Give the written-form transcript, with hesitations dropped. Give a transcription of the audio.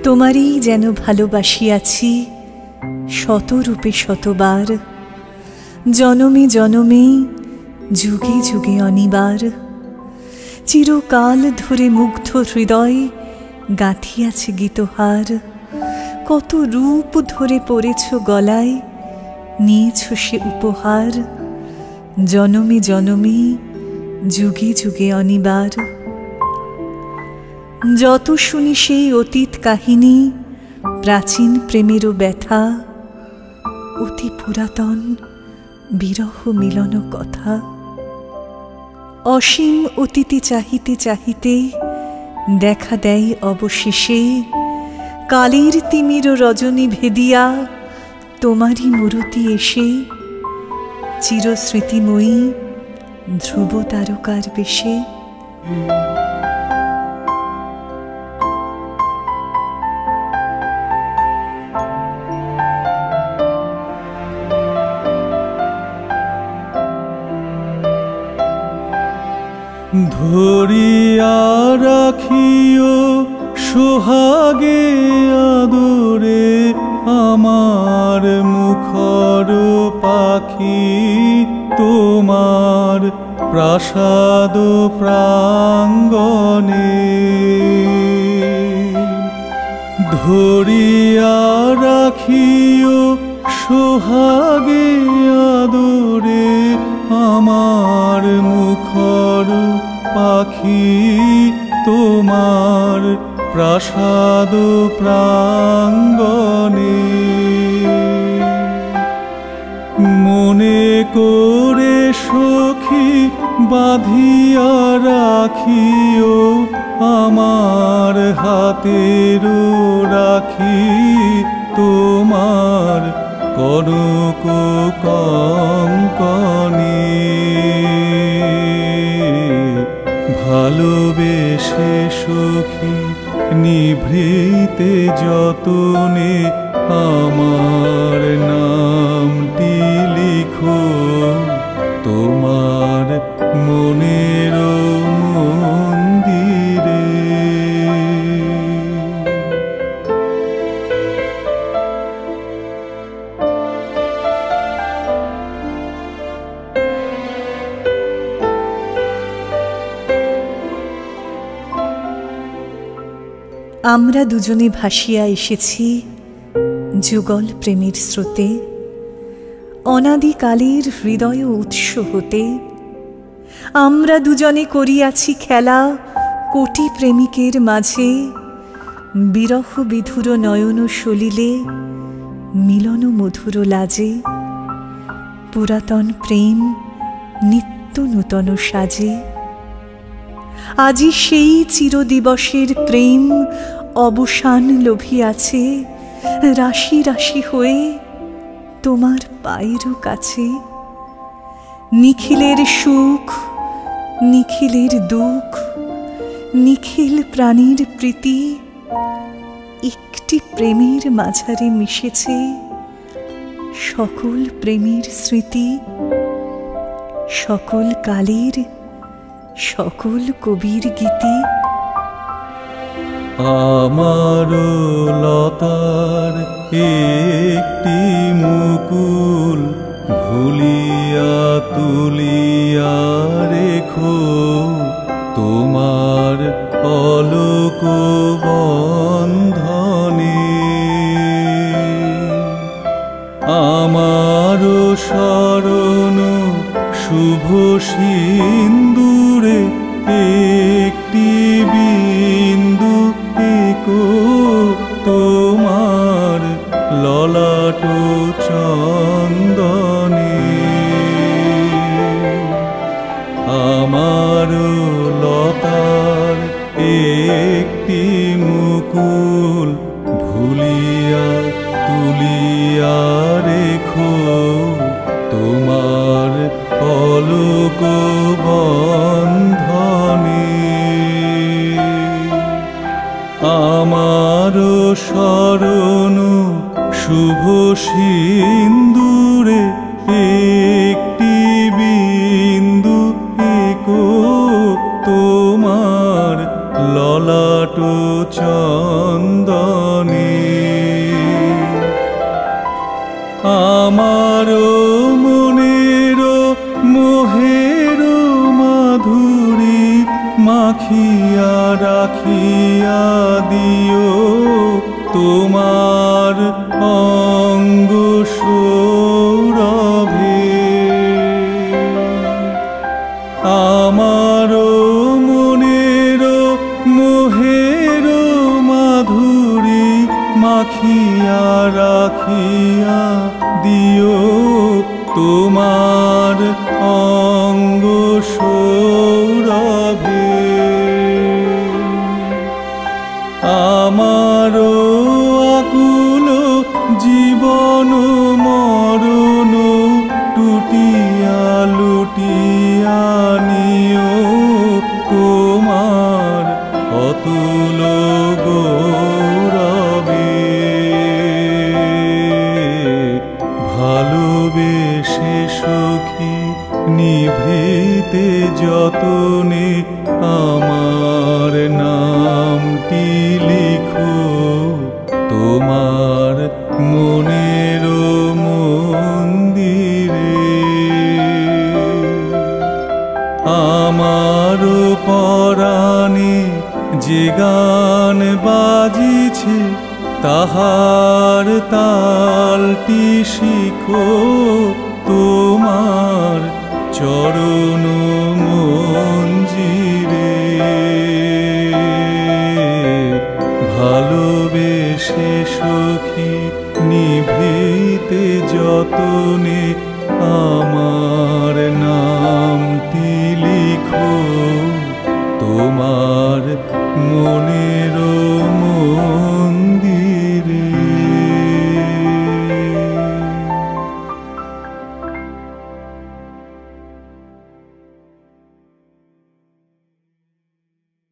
তোমারই যেন ভালোবাসিয়াছি শতরূপে শতবার, জনমে জনমে যুগে যুগে অনিবার। চিরকাল ধরে মুগ্ধ হৃদয় গাঁথিয়াছে গীতহার, কত রূপ ধরে পড়েছ গলায়, নিয়েছ সে উপহার। জনমে জনমে যুগে যুগে অনিবার। যত শুনি সেই অতীত কাহিনী, প্রাচীন প্রেমেরও ব্যথা, অতি পুরাতন বিরহ মিলন কথা। অসীম অতীতে চাহিতে চাহিতে দেখা দেয় অবশেষে, কালের তিমির রজনী ভেদিয়া তোমারই মূরতি এসে, চিরস্মৃতিময়ী ধ্রুব তারকার বেশে। ধরিয়া রাখিও সোহাগে আদরে আমার মুখর পাখি, তোমার প্রাসাদ প্রাঙ্গণে। ধরিয়া রাখিও সোহাগে আদরে আমার মুখর পাখি, তোমার প্রাসাদ প্রাঙ্গণে। মনে করে সখী বাঁধিয়া রাখিও আমার হাতের রাখি, তোমার কনক কঙ্কণে। ভালোবেসে সখী নিভৃতে যতনে আমার নামটি লিখো, তোমার মনের মন্দিরে। আমরা দুজনে ভাসিয়া এসেছি যুগল প্রেমের স্রোতে, অনাদিকালের হৃদয় উৎস হতে। আমরা দুজনে করিয়াছি খেলা কোটি প্রেমিকের মাঝে, বিরহ বিধুর নয়ন সলিলে মিলন মধুর লাজে। পুরাতন প্রেম নিত্য নূতন সাজে, আজি সেই চিরদিবসের প্রেম অবসান লোভিয়াছে, রাশি রাশি হয়ে তোমার পায়ের কাছে। নিখিলের সুখ নিখিলের দুঃখ, নিখিল প্রাণীর প্রীতি, একটি প্রেমের মাঝারে মিশেছে সকল প্রেমের স্মৃতি। সকল কালের সকল কবির গীতি। আমার লতার একটি মুকুল ভুলিয়া তুলিয়া রেখো, তোমার অলোক বন্ধনে। আমার শরণ শুভ সিন্দুরে একটি বিন্দু একো, তোমার ললাট চন্দনে। আমার লতার একটি মুকুল ভুলিয়া তুলিয়া রেখো, তোমার অলোক বন্ধনে। আমার শরণ শুভ সিন্দু মাখিয়া রাখিয়া দিও তোমার অঙ্গ সৌরভে। আমারও মনের মোহের মাধুরী মাখিয়া রাখিয়া দিও তোমার অঙ্গ সৌরভে। আমারও আকুল জীবন মরণ টুটিয়া লুটিয়া নিও তোমার অতুল গৌরবে। ভালোবেসে সখী নিভৃতে যতনে আমার নামটি লিখো তোমার মনের মন্দিরে। আমার পরাণে যে গান বাজিছে তাহার তালটি শিখো তোমার চরণ মঞ্জিরে। ভালোবেসে সখী নিভৃতে যতনে আমার নামটি লিখো তোমার মনের